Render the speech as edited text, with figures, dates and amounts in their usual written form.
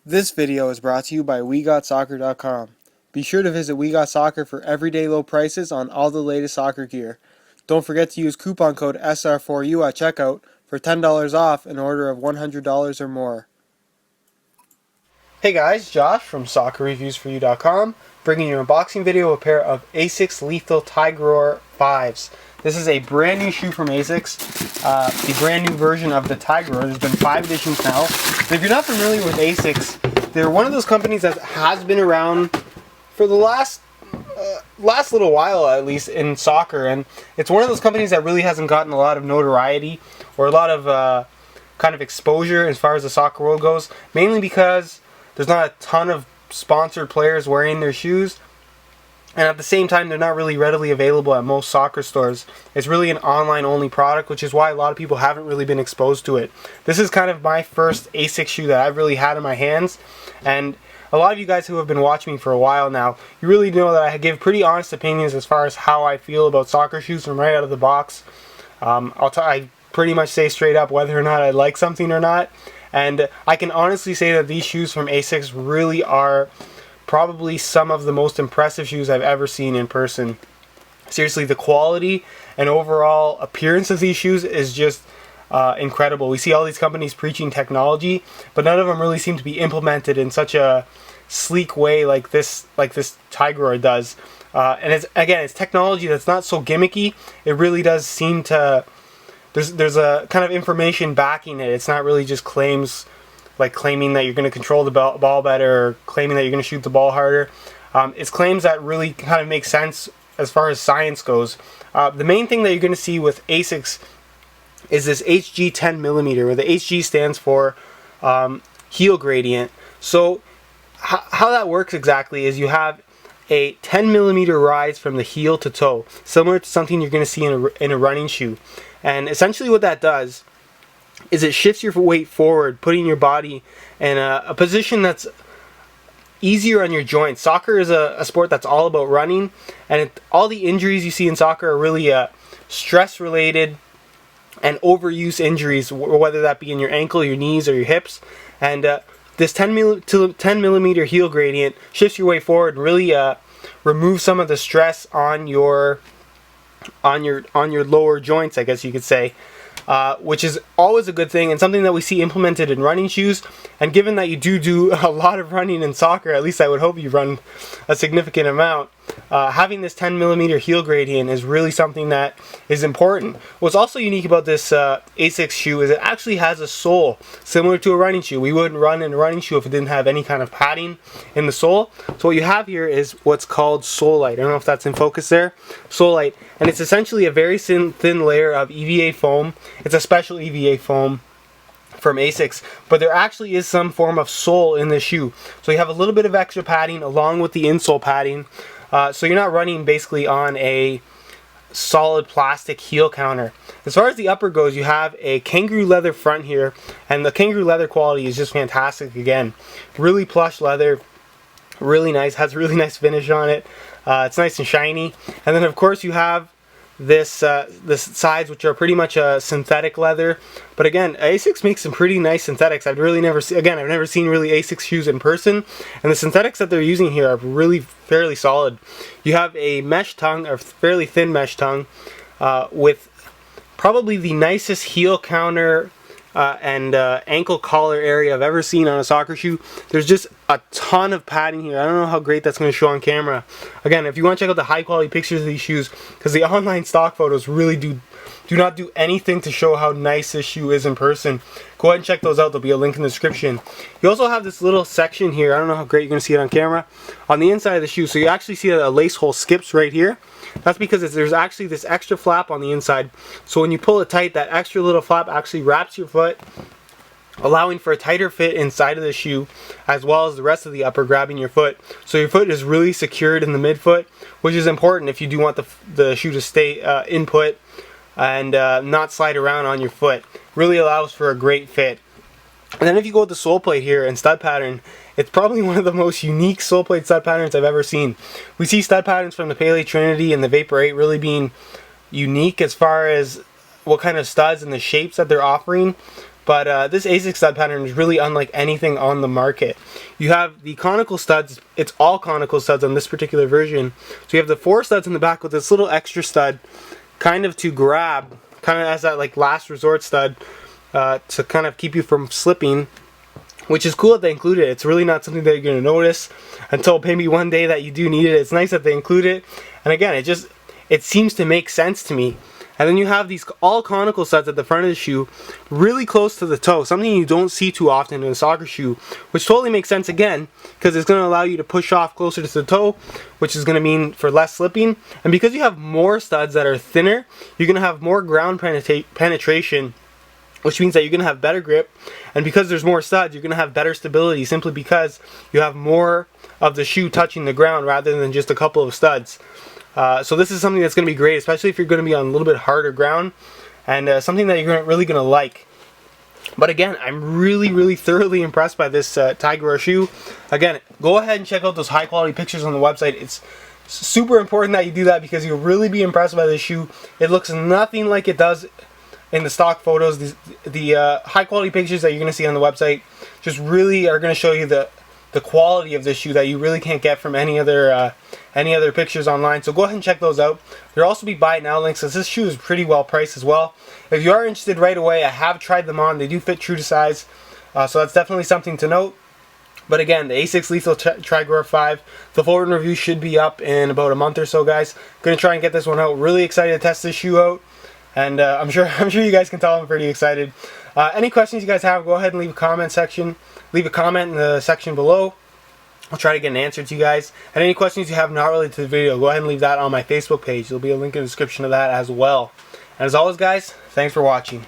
This video is brought to you by WeGotSoccer.com. Be sure to visit We Got Soccer for everyday low prices on all the latest soccer gear. Don't forget to use coupon code SR4U at checkout for $10 off an order of $100 or more. Hey guys, Josh from SoccerReviewsForYou.com, bringing you an unboxing video of a pair of Asics Lethal Tigreor 5s. This is a brand new shoe from Asics, the brand new version of the Tigreor. There's been 5 editions now. And if you're not familiar with Asics, they're one of those companies that has been around for the last little while, at least in soccer, and it's one of those companies that really hasn't gotten a lot of notoriety or a lot of kind of exposure as far as the soccer world goes, mainly because there's not a ton of sponsored players wearing their shoes, and at the same time they're not really readily available at most soccer stores. It's really an online only product, which is why a lot of people haven't really been exposed to it. This is kind of my first Asics shoe that I've really had in my hands, and a lot of you guys who have been watching me for a while now, you really know that I give pretty honest opinions as far as how I feel about soccer shoes from right out of the box. I pretty much say straight up whether or not I like something or not. And I can honestly say that these shoes from Asics really are probably some of the most impressive shoes I've ever seen in person. Seriously, the quality and overall appearance of these shoes is just incredible. We see all these companies preaching technology, but none of them really seem to be implemented in such a sleek way like this Tigreor does. And it's technology that's not so gimmicky. It really does seem to there's a kind of information backing it. It's not really just claims like claiming that you're going to control the ball better or claiming that you're going to shoot the ball harder. It's claims that really kind of make sense as far as science goes. The main thing that you're going to see with Asics is this HG 10mm, where the HG stands for heel gradient. So how that works exactly is you have a 10mm rise from the heel to toe, similar to something you're going to see in a running shoe. And essentially what that does is it shifts your weight forward, putting your body in a position that's easier on your joints. Soccer is a sport that's all about running, and all the injuries you see in soccer are really stress-related and overuse injuries, whether that be in your ankle, your knees, or your hips. And this 10mm heel gradient shifts your weight forward and really removes some of the stress on your lower joints, I guess you could say, which is always a good thing and something that we see implemented in running shoes. And given that you do a lot of running in soccer, at least I would hope you run a significant amount, having this 10mm heel gradient is really something that is important. What's also unique about this Asics shoe is it actually has a sole similar to a running shoe. We wouldn't run in a running shoe if it didn't have any kind of padding in the sole. So what you have here is what's called Soleplate. I don't know if that's in focus there. Soleplate, and it's essentially a very thin layer of EVA foam. It's a special EVA foam from Asics, but there actually is some form of sole in the shoe. So you have a little bit of extra padding along with the insole padding. So you're not running basically on a solid plastic heel counter. As far as the upper goes, you have a kangaroo leather front here, and the kangaroo leather quality is just fantastic. Again, really plush leather, really nice, has a really nice finish on it. It's nice and shiny. And then of course you have this sides, which are pretty much a synthetic leather. But again, Asics makes some pretty nice synthetics. I've never seen really Asics shoes in person, and the synthetics that they're using here are really fairly solid. You have a mesh tongue, or fairly thin mesh tongue, with probably the nicest heel counter and ankle collar area I've ever seen on a soccer shoe. There's just a ton of padding here. I don't know how great that's going to show on camera. Again, if you want to check out the high quality pictures of these shoes, because the online stock photos really do not do anything to show how nice this shoe is in person, go ahead and check those out. There'll be a link in the description. You also have this little section here. I don't know how great you're going to see it on camera. On the inside of the shoe, so you actually see that a lace hole skips right here. That's because there's actually this extra flap on the inside. So when you pull it tight, that extra little flap actually wraps your foot, allowing for a tighter fit inside of the shoe, as well as the rest of the upper grabbing your foot. So your foot is really secured in the midfoot, which is important if you do want the shoe to stay input and not slide around on your foot. Really allows for a great fit. And then if you go with the sole plate here and stud pattern, it's probably one of the most unique sole plate stud patterns I've ever seen. We see stud patterns from the Pele Trinity and the Vapor 8 really being unique as far as what kind of studs and the shapes that they're offering. But this Asics stud pattern is really unlike anything on the market. You have the conical studs. It's all conical studs on this particular version. So you have the 4 studs in the back with this little extra stud, kind of to grab, kind of as that like last resort stud to kind of keep you from slipping. Which is cool that they include it. It's really not something that you're going to notice until maybe one day that you do need it. It's nice that they include it. And again, it seems to make sense to me. And then you have these all conical studs at the front of the shoe, really close to the toe, something you don't see too often in a soccer shoe, which totally makes sense again, because it's going to allow you to push off closer to the toe, which is going to mean for less slipping. And because you have more studs that are thinner, you're going to have more ground penetration, which means that you're going to have better grip. And because there's more studs, you're going to have better stability, simply because you have more of the shoe touching the ground rather than just a couple of studs. So this is something that's going to be great, especially if you're going to be on a little bit harder ground, and something that you're really going to like. But again, I'm really thoroughly impressed by this Tigreor shoe. Again, go ahead and check out those high quality pictures on the website. It's super important that you do that, because you'll really be impressed by this shoe. It looks nothing like it does in the stock photos. The high quality pictures that you're going to see on the website just really are going to show you the quality of this shoe that you really can't get from any other pictures online. So go ahead and check those out. There'll also be buy it now links, as this shoe is pretty well priced as well. If you are interested right away, I have tried them on. They do fit true to size, so that's definitely something to note. But again, the Asics Lethal Tigreor 5, the full review should be up in about a month or so, guys. Gonna try and get this one out. Really excited to test this shoe out, and I'm sure you guys can tell I'm pretty excited. Any questions you guys have, go ahead and leave a comment in the section below. I'll try to get an answer to you guys. And any questions you have not related to the video, go ahead and leave that on my Facebook page. There'll be a link in the description of that as well. And as always, guys, thanks for watching.